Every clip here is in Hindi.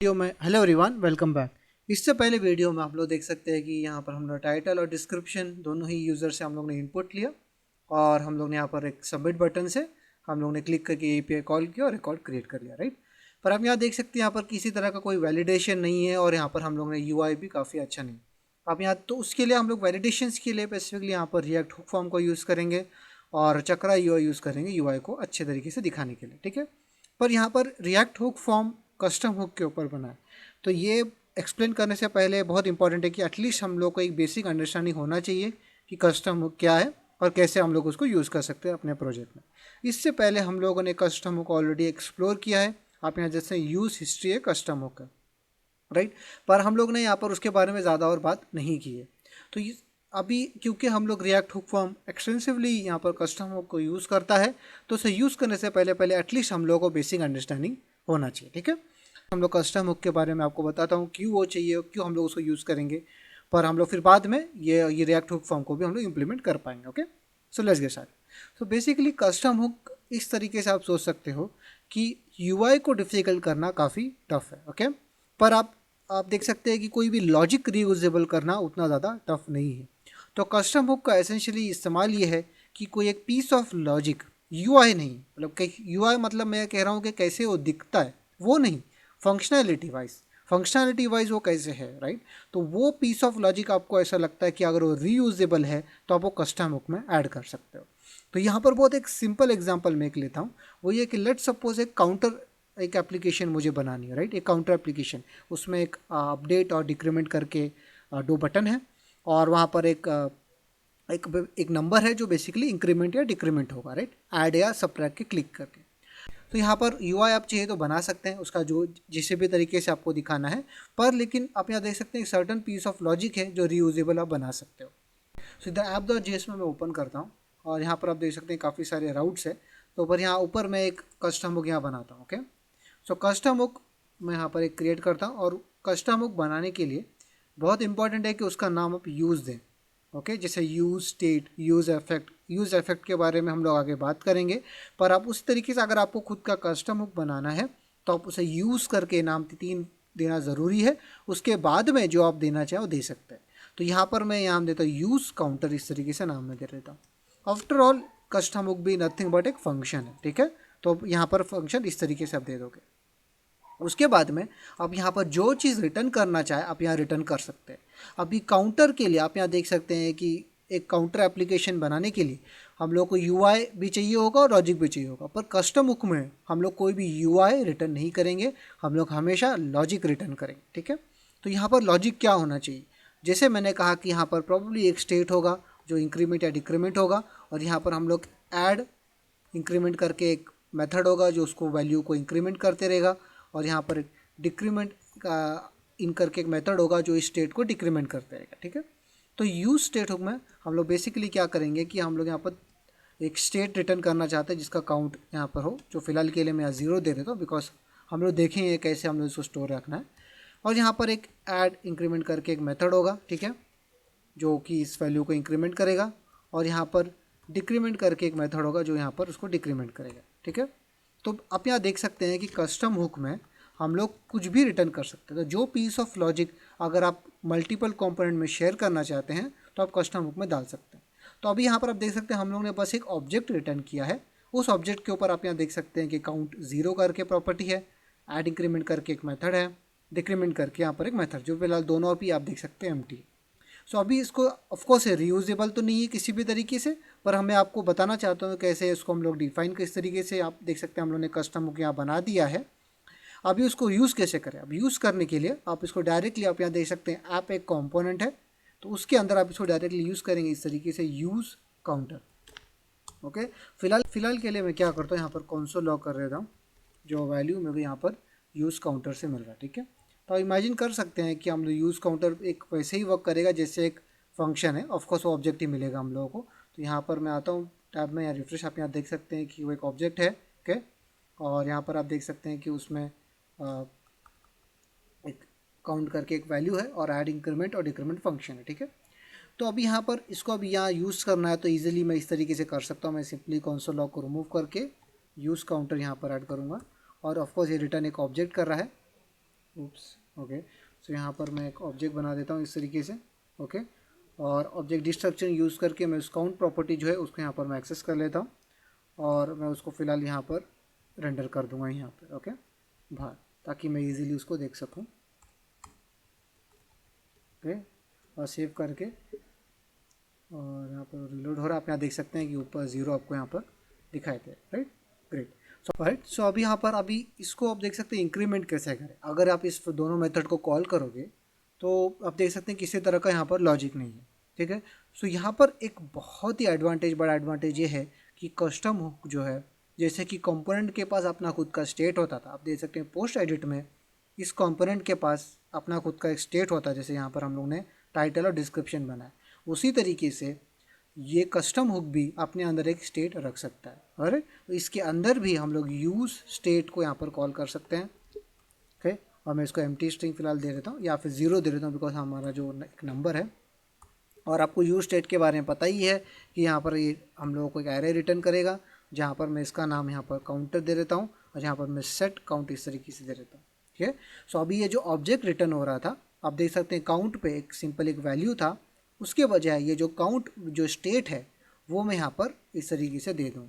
वीडियो में हेलो एवरीवन, वेलकम बैक। इससे पहले वीडियो में आप लोग देख सकते हैं कि यहाँ पर हम लोग टाइटल और डिस्क्रिप्शन दोनों ही यूज़र से हम लोग ने इनपुट लिया और हम लोग ने यहाँ पर एक सबमिट बटन से हम लोग ने क्लिक करके एपीआई कॉल किया और रिकॉर्ड क्रिएट कर लिया, राइट। पर आप यहाँ देख सकते हैं यहाँ पर किसी तरह का कोई वैलिडेशन नहीं है और यहाँ पर हम लोग ने यूआई भी काफ़ी अच्छा नहीं। आप यहाँ तो उसके लिए हम लोग वैलिडेशंस के लिए स्पेसिफिकली यहाँ पर रिएक्ट हुक फॉर्म को यूज़ करेंगे और चक्रा यूआई यूज़ करेंगे यूआई को अच्छे तरीके से दिखाने के लिए, ठीक है। पर यहाँ पर react hook form custom hook के ऊपर बना है, तो ये एक्सप्लेन करने से पहले बहुत इंपॉर्टेंट है कि एटलीस्ट हम लोग को एक बेसिक अंडरस्टैंडिंग होना चाहिए कि कस्टम हुक क्या है और कैसे हम लोग उसको यूज़ कर सकते हैं अपने प्रोजेक्ट में। इससे पहले हम लोगों ने कस्टम हुक ऑलरेडी एक्सप्लोर किया है। आप यहाँ जैसे यूज़ हिस्ट्री है कस्टम हुक का, राइट। पर हम लोग ने यहाँ पर उसके बारे में ज़्यादा और बात नहीं की है। तो अभी क्योंकि हम लोग रिएक्ट हुक फॉर्म एक्सटेंसिवली यहाँ पर कस्टम हुक को यूज़ करता है, तो उसे यूज़ करने से पहले पहले एटलीस्ट हम लोगों को बेसिक अंडरस्टैंडिंग होना चाहिए, ठीक है। हम लोग कस्टम हुक के बारे में आपको बताता हूँ क्यों वो चाहिए, क्यों हम लोग उसको यूज़ करेंगे। पर हम लोग फिर बाद में ये रिएक्ट हुक फॉर्म को भी हम लोग इम्प्लीमेंट कर पाएंगे। Okay, so let's get start. तो बेसिकली कस्टम हुक इस तरीके से आप सोच सकते हो कि यूआई को डिफिकल्ट करना काफ़ी टफ है, ओके। पर आप देख सकते हैं कि कोई भी लॉजिक रीयूजेबल करना उतना ज़्यादा टफ नहीं है। तो कस्टम हुक का एसेंशियली इस्तेमाल ये है कि कोई एक पीस ऑफ लॉजिक, यूआई नहीं, मतलब यूआई मतलब मैं कह रहा हूँ कि कैसे वो दिखता है वो नहीं, फंक्शनैलिटी वाइज वो कैसे है, राइट। तो वो पीस ऑफ लॉजिक आपको ऐसा लगता है कि अगर वो रीयूजेबल है तो आप वो कस्टम हुक में ऐड कर सकते हो। तो यहाँ पर बहुत एक सिंपल एग्जांपल मैं लेता हूँ, वो ये कि लेट्स सपोज एक एप्लीकेशन मुझे बनानी है, राइट। एक काउंटर एप्लीकेशन, उसमें एक अपडेट और डिक्रीमेंट करके दो बटन है और वहाँ पर एक नंबर है जो बेसिकली इंक्रीमेंट या डिक्रीमेंट होगा, राइट, ऐड या सब्ट्रैक्ट के क्लिक करके। तो यहाँ पर यूआई आप चाहिए तो बना सकते हैं उसका जो जिस भी तरीके से आपको दिखाना है, पर लेकिन आप यहाँ देख सकते हैं एक सर्टन पीस ऑफ लॉजिक है जो रीयूजेबल आप बना सकते हो। सो इधर ऐप डॉट जेएस में मैं ओपन करता हूँ और यहाँ पर आप देख सकते हैं काफ़ी सारे राउट्स है। तो पर यहाँ ऊपर मैं एक कस्टम हुक यहाँ बनाता हूँ, ओके। सो कस्टम हुक मैं यहाँ पर एक क्रिएट करता हूँ और कस्टम हुक बनाने के लिए बहुत इंपॉर्टेंट है कि उसका नाम आप यूज़ दें, ओके। जैसे यूज़ स्टेट, यूज़ इफेक्ट के बारे में हम लोग आगे बात करेंगे। पर आप उस तरीके से अगर आपको खुद का कस्टम हुक बनाना है तो आप उसे यूज़ करके नाम 3 देना ज़रूरी है। उसके बाद में जो आप देना चाहें वो दे सकते हैं। तो यहाँ पर मैं नाम देता हूँ यूज़ काउंटर, इस तरीके से नाम मैं दे देता हूँ। आफ्टर ऑल कस्टम हुक भी नथिंग बट एक फंक्शन है, ठीक है। तो यहाँ पर फंक्शन इस तरीके से आप दे दोगे। उसके बाद में आप यहाँ पर जो चीज़ रिटर्न करना चाहे आप यहाँ रिटर्न कर सकते हैं। अभी काउंटर के लिए आप यहाँ देख सकते हैं कि एक काउंटर एप्लीकेशन बनाने के लिए हम लोग को यूआई भी चाहिए होगा और लॉजिक भी चाहिए होगा, पर कस्टम हुक में हम लोग कोई भी यूआई रिटर्न नहीं करेंगे, हम लोग हमेशा लॉजिक रिटर्न करेंगे, ठीक है। तो यहाँ पर लॉजिक क्या होना चाहिए, जैसे मैंने कहा कि यहाँ पर प्रॉब्ली एक स्टेट होगा जो इंक्रीमेंट या डिक्रीमेंट होगा और यहाँ पर हम लोग ऐड इंक्रीमेंट करके एक मेथड होगा जो उसको वैल्यू को इंक्रीमेंट करते रहेगा और यहाँ पर डिक्रीमेंट का इन करके एक मेथड होगा जो इस स्टेट को डिक्रीमेंट करते रहेगा, ठीक है। तो यूज स्टेट हुक में हम लोग बेसिकली क्या करेंगे कि हम लोग यहाँ पर एक स्टेट रिटर्न करना चाहते हैं जिसका काउंट यहाँ पर हो, जो फिलहाल के लिए मैं यहाँ 0 दे देता हूँ बिकॉज हम लोग देखेंगे कैसे हम लोग इसको स्टोर रखना है। और यहाँ पर एक ऐड इंक्रीमेंट करके एक मेथड होगा, ठीक है, जो कि इस वैल्यू को इंक्रीमेंट करेगा और यहाँ पर डिक्रीमेंट करके एक मेथड होगा जो यहाँ पर उसको डिक्रीमेंट करेगा, ठीक है। तो आप यहाँ देख सकते हैं कि कस्टम हुक में हम लोग कुछ भी रिटर्न कर सकते हैं। तो जो पीस ऑफ लॉजिक अगर आप मल्टीपल कंपोनेंट में शेयर करना चाहते हैं तो आप कस्टम हुक में डाल सकते हैं। तो अभी यहाँ पर आप देख सकते हैं हम लोग ने बस एक ऑब्जेक्ट रिटर्न किया है। उस ऑब्जेक्ट के ऊपर आप यहाँ देख सकते हैं कि काउंट 0 करके प्रॉपर्टी है, ऐड इंक्रीमेंट करके एक मेथड है, डिक्रीमेंट करके यहाँ पर एक मेथड, जो फिलहाल दोनों भी आप देख सकते हैं एम्प्टी। सो अभी इसको ऑफकोर्स है रीयूजेबल तो नहीं है किसी भी तरीके से, पर हमें आपको बताना चाहता हूँ कैसे इसको हम लोग डिफाइन किस तरीके से। आप देख सकते हैं हम लोग ने कस्टम हुक यहाँ बना दिया है। अभी उसको यूज़ कैसे करें, अब यूज़ करने के लिए आप इसको डायरेक्टली आप यहाँ देख सकते हैं ऐप एक कंपोनेंट है, तो उसके अंदर आप इसको डायरेक्टली यूज़ करेंगे इस तरीके से यूज़ काउंटर, ओके। फिलहाल के लिए मैं क्या करता हूँ यहाँ पर कंसोल लॉग कर देता हूँ, जो वैल्यू मेरे को यहाँ पर यूज़ काउंटर से मिल रहा है, ठीक है। तो आप इमेजिन कर सकते हैं कि हम लोग यूज़ काउंटर एक वैसे ही वर्क करेगा जैसे एक फंक्शन है, ऑफकोर्स वो ऑब्जेक्ट ही मिलेगा हम लोगों को। तो यहाँ पर मैं आता हूँ टैब में या रिफ्रेश, आप यहाँ देख सकते हैं कि वो एक ऑब्जेक्ट है, ओके। और यहाँ पर आप देख सकते हैं कि उसमें एक काउंट करके एक वैल्यू है और ऐड इंक्रीमेंट और डिक्रीमेंट फंक्शन है, ठीक है। तो अभी यहाँ पर इसको अभी यहाँ यूज़ करना है तो ईजिली मैं इस तरीके से कर सकता हूँ। मैं सिंपली कंसोल लॉग को रिमूव करके यूज़ काउंटर यहाँ पर ऐड करूँगा और ऑफकोर्स ये रिटर्न एक ऑब्जेक्ट कर रहा है, उप्स, ओके। सो यहाँ पर मैं एक ऑब्जेक्ट बना देता हूँ इस तरीके से, ओके। और ऑब्जेक्ट डिस्ट्रक्शन यूज़ करके मैं उस काउंट प्रॉपर्टी जो है उसको यहाँ पर मैं एक्सेस कर लेता हूँ और मैं उसको फ़िलहाल यहाँ पर रेंडर कर दूंगा यहाँ पर, ओके, बाहर, ताकि मैं इजीली उसको देख सकूँ, ओके। और सेव करके और यहाँ पर रिलोड हो रहा है, आप यहाँ देख सकते हैं कि ऊपर 0 आपको यहाँ पर दिखाई दे, राइट, ग्रेट। सो अभी यहाँ पर अभी इसको आप देख सकते हैं इंक्रीमेंट कैसे करें। अगर आप इस दोनों मेथड को कॉल करोगे तो आप देख सकते हैं किसी तरह का यहाँ पर लॉजिक नहीं है, ठीक है। सो यहाँ पर एक बहुत ही बड़ा एडवांटेज ये है कि कस्टम हुक जो है, जैसे कि कंपोनेंट के पास अपना खुद का स्टेट होता था, आप देख सकते हैं पोस्ट एडिट में इस कंपोनेंट के पास अपना खुद का एक स्टेट होता है, जैसे यहाँ पर हम लोग ने टाइटल और डिस्क्रिप्शन बनाया, उसी तरीके से ये कस्टम हुक भी अपने अंदर एक स्टेट रख सकता है। और तो इसके अंदर भी हम लोग यूज़ स्टेट को यहाँ पर कॉल कर सकते हैं, ओके। और मैं इसको एम्प्टी स्ट्रिंग फिलहाल दे देता हूँ या फिर 0 दे देता हूँ, बिकॉज हमारा जो एक नंबर है। और आपको यूज स्टेट के बारे में पता ही है कि यहाँ पर ये हम लोगों को एक एरे रिटर्न करेगा, जहाँ पर मैं इसका नाम यहाँ पर काउंटर दे देता हूँ और यहाँ पर मैं सेट काउंट इस तरीके से दे देता हूँ, ठीक है। सो अभी ये जो ऑब्जेक्ट रिटर्न हो रहा था, आप देख सकते हैं काउंट पे एक सिंपल एक वैल्यू था, उसके बजाय ये जो काउंट जो स्टेट है वो मैं यहाँ पर इस तरीके से दे दूँ,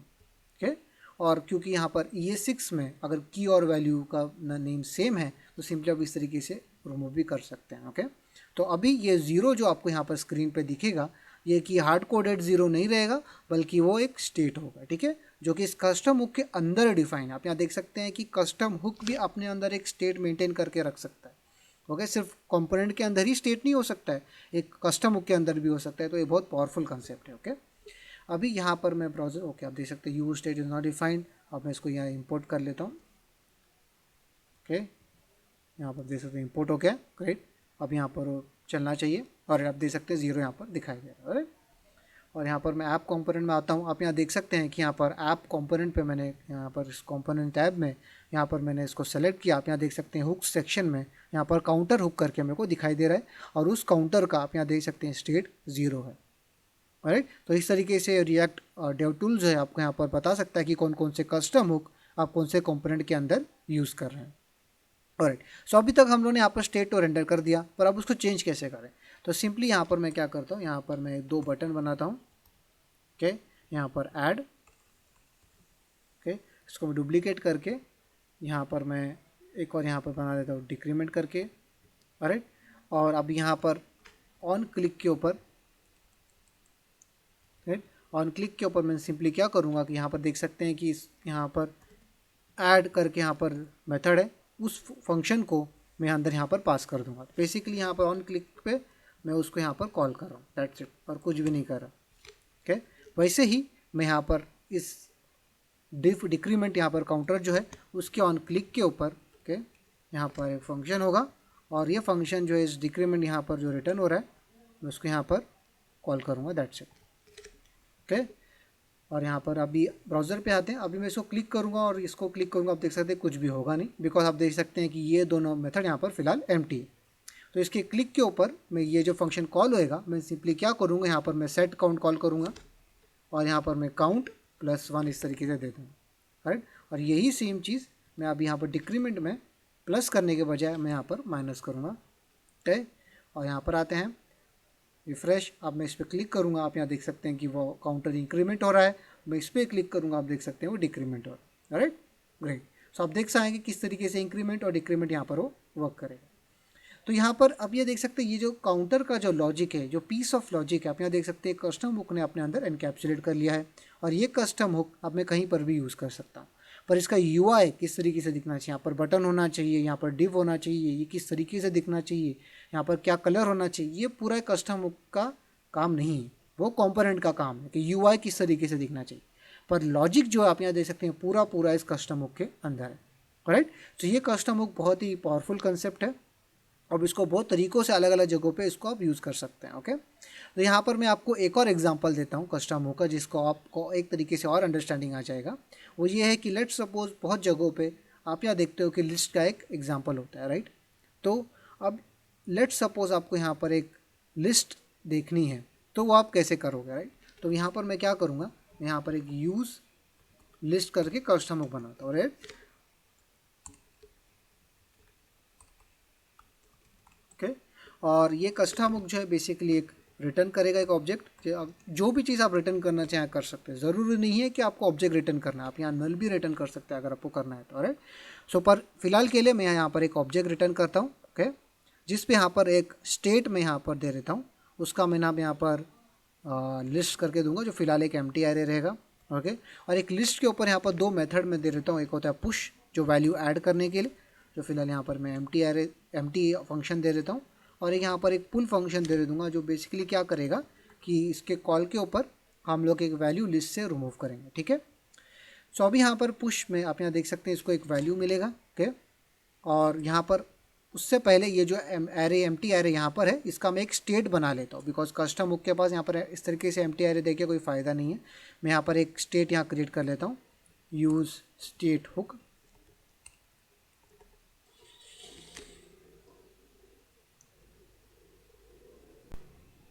ठीक है। और क्योंकि यहाँ पर ES6 में अगर की और वैल्यू का नेम सेम है तो सिंपली आप इस तरीके से रिमूव भी कर सकते हैं, ओके। तो अभी ये 0 जो आपको यहाँ पर स्क्रीन पे दिखेगा, ये कि हार्ड कोडेड 0 नहीं रहेगा, बल्कि वो एक स्टेट होगा, ठीक है, जो कि इस कस्टम हुक के अंदर डिफाइन है। आप यहाँ देख सकते हैं कि कस्टम हुक भी अपने अंदर एक स्टेट मेंटेन करके रख सकता है, ओके। सिर्फ कंपोनेंट के अंदर ही स्टेट नहीं हो सकता है, एक कस्टम हुक के अंदर भी हो सकता है। तो ये बहुत पावरफुल कंसेप्ट है, ओके। अभी यहाँ पर मैं ब्राउजर, ओके, आप देख सकते हैं use state is not defined. अब मैं इसको यहाँ इंपोर्ट कर लेता हूँ, ओके। यहाँ पर देख सकते हैं इंपोर्ट हो गया, ग्रेट। अब यहाँ पर चलना चाहिए और आप देख सकते हैं 0 यहाँ पर दिखाई दे रहा है। और यहाँ पर मैं ऐप कंपोनेंट में आता हूँ, आप यहाँ देख सकते हैं कि यहाँ पर ऐप कंपोनेंट पे मैंने यहाँ पर इस कंपोनेंट टैब में यहाँ पर मैंने इसको सेलेक्ट किया। आप यहाँ देख सकते हैं हुक सेक्शन में यहाँ पर काउंटर हुक करके मेरे को दिखाई दे रहा है और उस काउंटर का आप यहाँ देख सकते हैं स्टेट 0 है, राइट। तो इस तरीके से रिएक्ट डेव टूल्स है आपको यहाँ पर बता सकता है कि कौन कौन से कस्टम हुक आप कौन से कंपोनेंट के अंदर यूज़ कर रहे हैं, राइट। सो अभी तक हम लोगों ने यहाँ पर स्टेट तो रेंडर कर दिया, पर अब उसको चेंज कैसे करें। तो सिंपली यहाँ पर मैं क्या करता हूँ, यहाँ पर मैं 2 बटन बनाता हूँ, ओके। यहाँ पर ऐड, ओके, इसको मैं डुप्लीकेट करके यहाँ पर मैं एक और यहाँ पर बना देता हूँ डिक्रीमेंट करके, राइट। और अब यहाँ पर ऑन क्लिक के ऊपर, राइट, ऑन क्लिक के ऊपर मैं सिंपली क्या करूँगा कि यहाँ पर देख सकते हैं कि यहाँ पर ऐड करके यहाँ पर मेथड है, उस फंक्शन को मैं अंदर यहाँ पर पास कर दूंगा। बेसिकली यहाँ पर ऑन क्लिक पे मैं उसको यहाँ पर कॉल कर रहा हूँ, दैट्स इट, और कुछ भी नहीं कर रहा, ओके। वैसे ही मैं यहाँ पर इस डिक्रीमेंट यहाँ पर काउंटर जो है उसके ऑन क्लिक के ऊपर, ओके, यहाँ पर एक फंक्शन होगा और ये फंक्शन जो है इस डिक्रीमेंट यहाँ पर जो रिटर्न हो रहा है मैं उसको यहाँ पर कॉल करूँगा, दैट्स इट, ओके। और यहाँ पर अभी ब्राउज़र पे आते हैं, अभी मैं इसको क्लिक करूँगा और इसको क्लिक करूँगा, आप देख सकते हैं कुछ भी होगा नहीं, बिकॉज आप देख सकते हैं कि ये दोनों मेथड यहाँ पर फिलहाल एम्प्टी है। तो इसके क्लिक के ऊपर मैं ये जो फंक्शन कॉल होएगा मैं सिंपली क्या करूँगा, यहाँ पर मैं सेट काउंट कॉल करूँगा और यहाँ पर मैं काउंट +1 इस तरीके से दे दूँगा, राइट। और यही सेम चीज़ मैं अभी यहाँ पर डिक्रीमेंट में प्लस करने के बजाय मैं यहाँ पर माइनस करूँगा, ठीक। और यहाँ पर आते हैं रिफ्रेश, अब मैं इस पर क्लिक करूँगा, आप यहाँ देख सकते हैं कि वो काउंटर इंक्रीमेंट हो रहा है। मैं इस पर क्लिक करूँगा, आप देख सकते हैं वो डिक्रीमेंट हो रहा है, राइट, ग्रेट। सो आप देख सकेंगे किस तरीके से इंक्रीमेंट और डिक्रीमेंट यहाँ पर वो वर्क करेगा। तो यहाँ पर अब ये देख सकते हैं ये जो काउंटर का जो लॉजिक है, जो पीस ऑफ लॉजिक है, आप यहाँ देख सकते हैं कस्टम हुक ने अपने अंदर एनकैप्सुलेट कर लिया है और ये कस्टम हुक अब मैं कहीं पर भी यूज़ कर सकता हूँ। पर इसका UI किस तरीके से दिखना चाहिए, यहाँ पर बटन होना चाहिए, यहाँ पर डिव होना चाहिए, ये किस तरीके से दिखना चाहिए, यहाँ पर क्या कलर होना चाहिए, ये पूरा कस्टम हुक का काम नहीं है, वो कंपोनेंट का काम है कि UI किस तरीके से दिखना चाहिए। पर लॉजिक जो आप यहाँ देख सकते हैं पूरा पूरा इस कस्टम हुक के अंदर है, राइट। तो ये कस्टम हुक बहुत ही पावरफुल कंसेप्ट है। अब इसको बहुत तरीक़ों से अलग अलग जगहों पे इसको आप यूज़ कर सकते हैं, ओके। तो यहाँ पर मैं आपको एक और एग्जांपल देता हूँ कस्टम हुक का, जिसको आपको एक तरीके से और अंडरस्टैंडिंग आ जाएगा। वो ये है कि लेट्स सपोज बहुत जगहों पे आप यहाँ देखते हो कि लिस्ट का एक एग्जांपल होता है, राइट। तो अब लेट्स सपोज आपको यहाँ पर एक लिस्ट देखनी है, तो वो आप कैसे करोगे, राइट। तो यहाँ पर मैं क्या करूँगा, यहाँ पर एक यूज़ लिस्ट करके कस्टम हुक बनाता हूँ, राइट। और ये कस्टम हुक जो है बेसिकली एक रिटर्न करेगा एक ऑब्जेक्ट। जो भी चीज़ आप रिटर्न करना चाहें कर सकते हैं, ज़रूरी नहीं है कि आपको ऑब्जेक्ट रिटर्न करना है, आप यहाँ नल भी रिटर्न कर सकते हैं अगर आपको करना है तो। राइट, सो पर फिलहाल के लिए मैं यहाँ पर एक ऑब्जेक्ट रिटर्न करता हूँ, ओके, जिस पे यहाँ पर एक स्टेट में यहाँ पर दे देता हूँ, उसका मैं नाम यहाँ पर लिस्ट करके दूंगा, जो फिलहाल एक एम्प्टी एरे रहेगा, ओके। और एक लिस्ट के ऊपर यहाँ पर दो मेथड में दे देता हूँ, एक होता है पुश जो वैल्यू ऐड करने के लिए, जो फिलहाल यहाँ पर मैं एम्प्टी फंक्शन दे देता हूँ, और एक यहाँ पर एक पुल फंक्शन दे दूंगा जो बेसिकली क्या करेगा कि इसके कॉल के ऊपर हम लोग एक वैल्यू लिस्ट से रिमूव करेंगे, ठीक है। सो अभी यहाँ पर पुश में आप यहाँ देख सकते हैं इसको एक वैल्यू मिलेगा, ओके। और यहाँ पर उससे पहले ये जो एरे एम्प्टी एरे यहाँ पर है, इसका मैं एक स्टेट बना लेता हूँ, बिकॉज कस्टम हुक के पास यहाँ पर इस तरीके से एम्प्टी एरे देके कोई फ़ायदा नहीं है। मैं यहाँ पर एक स्टेट यहाँ क्रिएट कर लेता हूँ, यूज़ स्टेट हुक,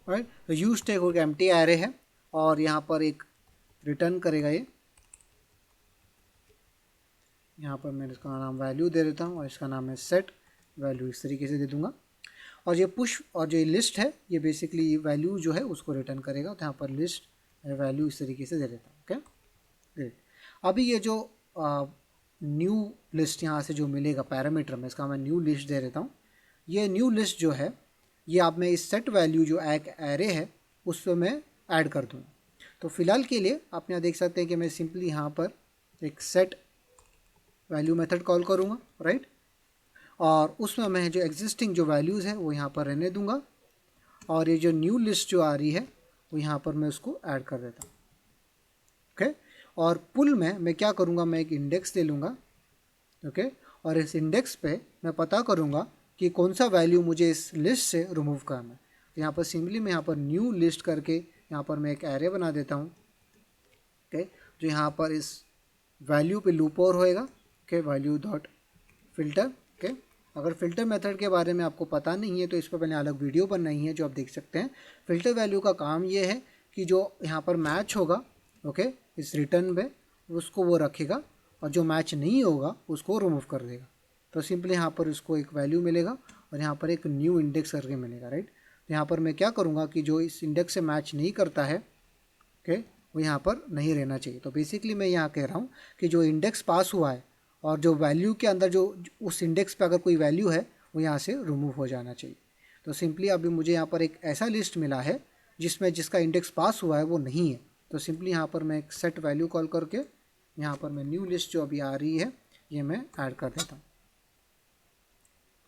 राइट। तो use state hook empty array है और यहाँ पर एक रिटर्न करेगा ये। यहाँ पर मैं इसका नाम वैल्यू दे देता हूँ और इसका नाम है सेट वैल्यू, इस तरीके से दे दूंगा। और ये पुश और जो लिस्ट है ये बेसिकली वैल्यू जो है उसको रिटर्न करेगा, तो यहाँ पर लिस्ट वैल्यू इस तरीके से दे देता हूँ, ओके ग्रेट। अभी ये जो न्यू लिस्ट यहाँ से जो मिलेगा पैरामीटर में, इसका मैं न्यू लिस्ट दे देता हूँ। ये न्यू लिस्ट जो है ये आप मैं इस सेट वैल्यू जो एक एरे है उस पर मैं ऐड कर दूँगा। तो फिलहाल के लिए आप यहाँ देख सकते हैं कि मैं सिंपली यहाँ पर एक सेट वैल्यू मेथड कॉल करूँगा, राइट। और उसमें मैं जो एग्जिस्टिंग जो वैल्यूज़ है वो यहाँ पर रहने दूंगा, और ये जो न्यू लिस्ट जो आ रही है वो यहाँ पर मैं उसको ऐड कर देता हूँ, ओके। और पुल में मैं क्या करूँगा, मैं एक इंडेक्स ले लूँगा, ओके। और इस इंडेक्स पे मैं पता करूँगा कि कौन सा वैल्यू मुझे इस लिस्ट से रिमूव करना है। तो यहाँ पर सिंपली मैं यहाँ पर न्यू लिस्ट करके यहाँ पर मैं एक एरे बना देता हूँ, ओके, जो यहाँ पर इस वैल्यू पे लूप और होएगा, okay, value dot filter, okay. अगर फ़िल्टर मेथड के बारे में आपको पता नहीं है तो इस पर मैंने अलग वीडियो बनाई है जो आप देख सकते हैं। फ़िल्टर वैल्यू का काम ये है कि जो यहाँ पर मैच होगा, ओके, इस रिटर्न में उसको वो रखेगा, और जो मैच नहीं होगा उसको रिमूव कर देगा। तो सिंपली यहाँ पर उसको एक वैल्यू मिलेगा और यहाँ पर एक न्यू इंडेक्स करके मिलेगा, राइट। तो यहाँ पर मैं क्या करूँगा कि जो इस इंडेक्स से मैच नहीं करता है, ओके, वो यहाँ पर नहीं रहना चाहिए। तो बेसिकली मैं यहाँ कह रहा हूँ कि जो इंडेक्स पास हुआ है और जो वैल्यू के अंदर जो उस इंडेक्स पे अगर कोई वैल्यू है वो यहाँ से रिमूव हो जाना चाहिए। तो सिंपली अभी मुझे यहाँ पर एक ऐसा लिस्ट मिला है जिसमें जिसका इंडेक्स पास हुआ है वो नहीं है, तो सिंपली यहाँ पर मैं एक सेट वैल्यू कॉल करके यहाँ पर मैं न्यू लिस्ट जो अभी आ रही है ये मैं ऐड कर देता हूँ,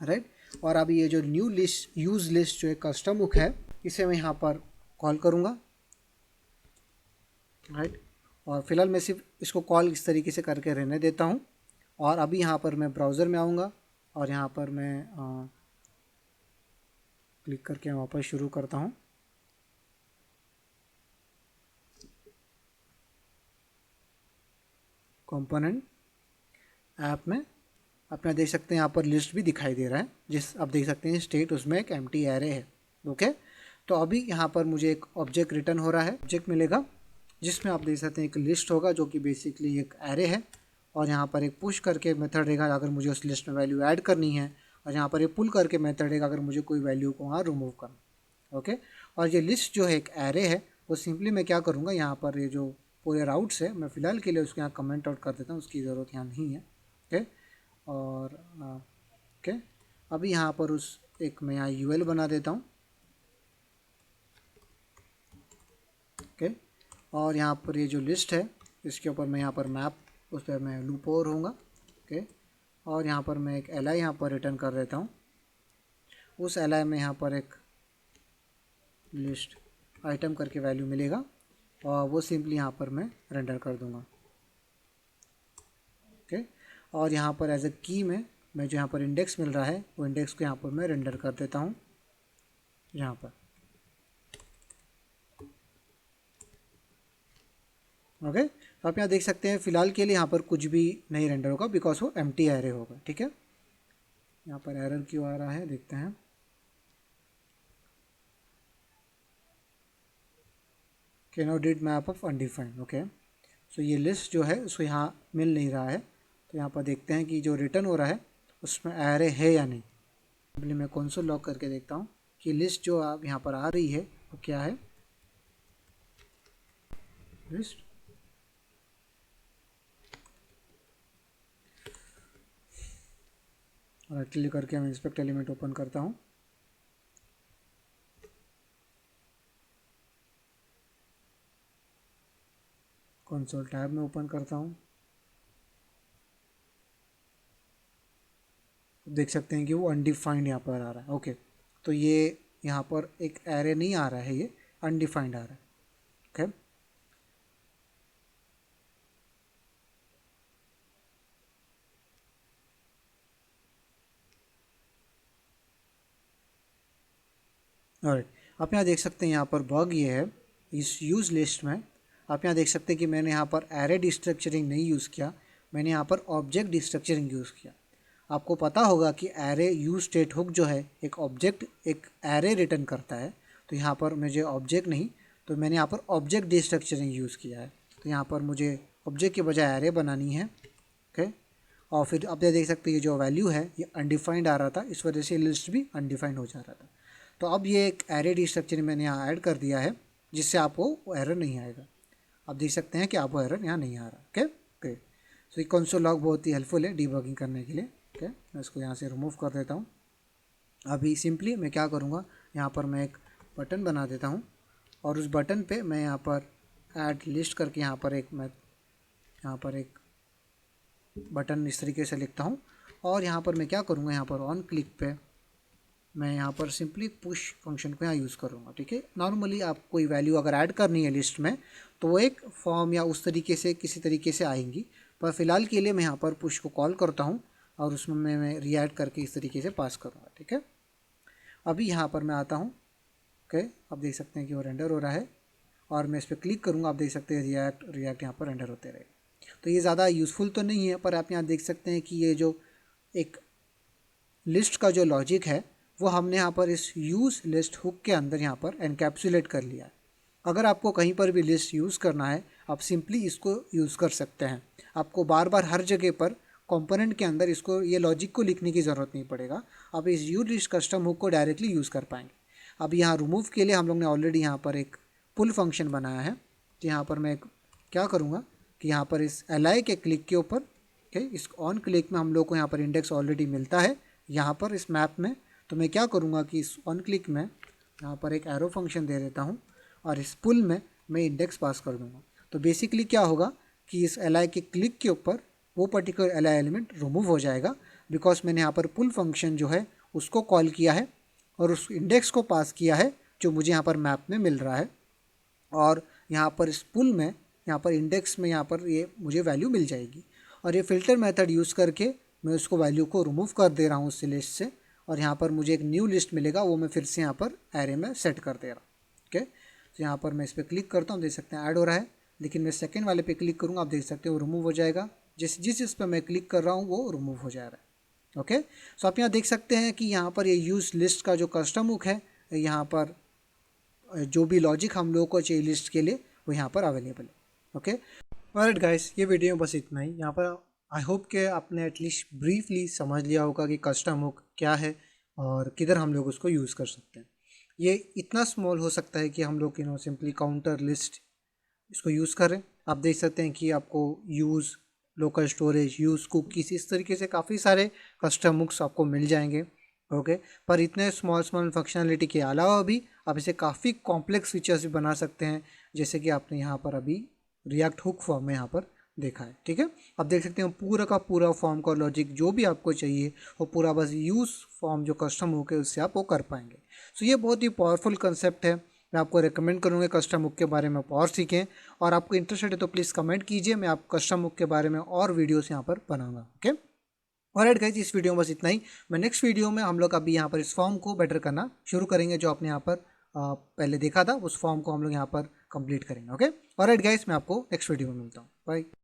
राइट। और अभी ये जो न्यू लिस्ट यूज लिस्ट जो एक कस्टम हुक है इसे मैं यहाँ पर कॉल करूँगा, राइट। और फिलहाल मैं सिर्फ इसको कॉल इस तरीके से करके रहने देता हूँ। और अभी यहाँ पर मैं ब्राउज़र में आऊँगा और यहाँ पर मैं क्लिक करके वापस शुरू करता हूँ। कंपोनेंट ऐप में अपना देख सकते हैं यहाँ पर लिस्ट भी दिखाई दे रहा है, जिस आप देख सकते हैं स्टेट उसमें एक एम्प्टी एरे है, ओके। तो अभी यहाँ पर मुझे एक ऑब्जेक्ट रिटर्न हो रहा है, ऑब्जेक्ट मिलेगा जिसमें आप देख सकते हैं एक लिस्ट होगा जो कि बेसिकली एक एरे है, और यहाँ पर एक पुश करके मेथड रहेगा अगर मुझे उस लिस्ट में वैल्यू ऐड करनी है, और यहाँ पर एक पुल करके मेथड रहेगा अगर मुझे कोई वैल्यू को वहाँ रिमूव करना, ओके। और ये लिस्ट जो है एक एरे है, वो सिंपली मैं क्या करूँगा यहाँ पर ये जो पूरे राउट्स है मैं फ़िलहाल के लिए उसको यहाँ कमेंट आउट कर देता हूँ, उसकी ज़रूरत यहाँ नहीं है, ओके। और ओके अभी यहाँ पर उस एक मैं यहाँ यूएल बना देता हूँ, ओके। और यहाँ पर ये जो लिस्ट है इसके ऊपर मैं यहाँ पर मैप उस पर मैं लूप ओवर होऊंगा, ओके। और यहाँ पर मैं एक एल आई यहाँ पर रिटर्न कर देता हूँ, उस एल आई में यहाँ पर एक लिस्ट आइटम करके वैल्यू मिलेगा और वो सिंपली यहाँ पर मैं रेंडर कर दूँगा, ओके। और यहाँ पर एज ए की में मैं जो यहाँ पर इंडेक्स मिल रहा है वो इंडेक्स को यहाँ पर मैं रेंडर कर देता हूँ यहाँ पर, ओके। तो आप यहाँ देख सकते हैं फ़िलहाल के लिए यहाँ पर कुछ भी नहीं रेंडर होगा बिकॉज वो एम्प्टी एरे होगा, ठीक है। यहाँ पर एरर क्यों आ रहा है देखते हैं। Cannot read map of undefined, okay. So ये लिस्ट जो है उसको यहाँ मिल नहीं रहा है, तो यहाँ पर देखते हैं कि जो रिटर्न हो रहा है उसमें एरे है या नहीं। सिंपली मैं कंसोल लॉग करके देखता हूँ, कि लिस्ट जो आप यहाँ पर आ रही है वो क्या है, लिस्ट राइट क्लिक करके मैं इंस्पेक्ट एलिमेंट ओपन करता हूँ। कंसोल टैब में ओपन करता हूँ। देख सकते हैं कि वो अनडिफाइंड यहाँ पर आ रहा है। ओके, तो ये यहाँ पर एक एरे नहीं आ रहा है, ये अनडिफाइंड आ रहा है। ओके, ऑलराइट, आप यहाँ देख सकते हैं यहाँ पर बग ये है इस यूज़ लिस्ट में। आप यहाँ देख सकते हैं कि मैंने यहाँ पर एरे डिस्ट्रक्चरिंग नहीं यूज़ किया, मैंने यहाँ पर ऑब्जेक्ट डिस्ट्रक्चरिंग यूज़ किया। आपको पता होगा कि एरे यूज स्टेट हुक जो है एक ऑब्जेक्ट एक एरे रिटर्न करता है, तो यहाँ पर मुझे ऑब्जेक्ट नहीं, तो मैंने यहाँ पर ऑब्जेक्ट डिस्ट्रक्चरिंग यूज़ किया है। तो यहाँ पर मुझे ऑब्जेक्ट के बजाय एरे बनानी है। ओके, और फिर आप देख सकते हैं ये जो वैल्यू है ये अनडिफाइंड आ रहा था, इस वजह से लिस्ट भी अनडिफाइंड हो जा रहा था। तो अब ये एक एरे डिस्ट्रक्चरिंग मैंने यहाँ ऐड कर दिया है, जिससे आपको वो एरर नहीं आएगा। आप देख सकते हैं कि आपको एरर यहाँ नहीं आ रहा। Okay great. सो ये कंसोल लॉग बहुत ही हेल्पफुल है डीबगिंग करने के लिए। ओके, मैं इसको यहाँ से रिमूव कर देता हूँ। अभी सिंपली मैं क्या करूँगा, यहाँ पर मैं एक बटन बना देता हूँ और उस बटन पे मैं यहाँ पर ऐड लिस्ट करके यहाँ पर एक बटन इस तरीके से लिखता हूँ। और यहाँ पर मैं क्या करूँगा, यहाँ पर ऑन क्लिक पे मैं यहाँ पर सिंपली पुश फंक्शन को यहाँ यूज़ करूँगा। ठीक है, नॉर्मली आप कोई वैल्यू अगर ऐड करनी है लिस्ट में तो वो एक फॉर्म या उस तरीके से किसी तरीके से आएंगी, पर फिलहाल के लिए मैं यहाँ पर पुश को कॉल करता हूँ और उसमें मैं रीऐड करके इस तरीके से पास करूँगा। ठीक है, अभी यहाँ पर मैं आता हूँ। ओके, आप देख सकते हैं कि वो रेंडर हो रहा है और मैं इस पर क्लिक करूँगा, आप देख सकते हैं रिएक्ट यहाँ पर रेंडर होते रहे। तो ये ज़्यादा यूज़फुल तो नहीं है, पर आप यहाँ देख सकते हैं कि ये जो एक लिस्ट का जो लॉजिक है वो हमने यहाँ पर इस यूज़ लिस्ट हुक के अंदर यहाँ पर एनकैप्सुलेट कर लिया है। अगर आपको कहीं पर भी लिस्ट यूज़ करना है आप सिंपली इसको यूज़ कर सकते हैं। आपको बार बार हर जगह पर कंपोनेंट के अंदर इसको ये लॉजिक को लिखने की ज़रूरत नहीं पड़ेगा, आप इस यूज लिस्ट कस्टम हुक को डायरेक्टली यूज़ कर पाएंगे। अब यहाँ रिमूव के लिए हम लोग ने ऑलरेडी यहाँ पर एक पुल फंक्शन बनाया है। तो यहाँ पर मैं क्या करूँगा कि यहाँ पर इस एल के क्लिक के ऊपर, ओके, इस ऑन क्लिक में हम लोग को यहाँ पर इंडेक्स ऑलरेडी मिलता है यहाँ पर इस मैप में। तो मैं क्या करूँगा कि इस ऑन क्लिक में यहाँ पर एक एरो फंक्शन दे देता हूँ और इस पुल में मैं इंडेक्स पास कर दूँगा। तो बेसिकली क्या होगा कि इस एल के क्लिक के ऊपर वो पर्टिकुलर एल एलिमेंट रिमूव हो जाएगा, बिकॉज मैंने यहाँ पर पुल फंक्शन जो है उसको कॉल किया है और उस इंडेक्स को पास किया है जो मुझे यहाँ पर मैप में मिल रहा है। और यहाँ पर इस पुल में यहाँ पर इंडेक्स में यहाँ पर ये मुझे वैल्यू मिल जाएगी और ये फ़िल्टर मेथड यूज़ करके मैं उसको वैल्यू को रिमूव कर दे रहा हूँ उस लिस्ट से और यहाँ पर मुझे एक न्यू लिस्ट मिलेगा, वो मैं फिर से यहाँ पर एरे में सेट कर दे रहा हूँ। ओके, तो यहाँ पर मैं इस पर क्लिक करता हूँ, देख सकते हैं ऐड हो रहा है, लेकिन मैं सेकंड वाले पे क्लिक करूँगा, आप देख सकते हैं वो रिमूव हो जाएगा। जिस पर मैं क्लिक कर रहा हूँ वो रिमूव हो जा रहा है। ओके, सो आप यहाँ देख सकते हैं कि यहाँ पर ये यूज़ लिस्ट का जो कस्टम हुक है, यहाँ पर जो भी लॉजिक हम लोगों को चाहिए लिस्ट के लिए वो यहाँ पर अवेलेबल है। ओके, ऑलराइट गाइस, ये वीडियो बस इतना ही। यहाँ पर आई होप कि आपने एटलीस्ट ब्रीफली समझ लिया होगा कि कस्टम हुक क्या है और किधर हम लोग उसको यूज़ कर सकते हैं। ये इतना स्मॉल हो सकता है कि हम लोग सिंपली काउंटर लिस्ट इसको यूज़ करें। आप देख सकते हैं कि आपको use local storage, use cookies, इस तरीके से काफ़ी सारे कस्टम हुक्स आपको मिल जाएंगे। ओके, पर इतने स्मॉल फंक्शनलिटी के अलावा भी आप इसे काफ़ी कॉम्प्लेक्स फीचर्स भी बना सकते हैं, जैसे कि आपने यहाँ पर अभी रिएक्ट हुक फॉर्म में यहाँ पर देखा है। ठीक है, आप देख सकते हैं पूरा का पूरा फॉर्म का लॉजिक जो भी आपको चाहिए वो पूरा बस यूज़ फॉर्म जो कस्टम हुक है उससे आप वो कर पाएंगे। सो ये बहुत ही पावरफुल कंसेप्ट है। मैं आपको रिकमेंड करूँगा कस्टम हुक के बारे में और सीखें, और आपको इंटरेस्टेड है तो प्लीज़ कमेंट कीजिए, मैं आप कस्टम हुक के बारे में और वीडियोस यहाँ पर बनाऊंगा। ओके, ऑलराइट गाइस, इस वीडियो में बस इतना ही। मैं नेक्स्ट वीडियो में हम लोग अभी यहाँ पर इस फॉर्म को बेटर करना शुरू करेंगे, जो आपने यहाँ पर पहले देखा था उस फॉर्म को हम लोग यहाँ पर कंप्लीट करेंगे। ओके, ऑलराइट गाइस, मैं आपको नेक्स्ट वीडियो में मिलता हूँ। बाय।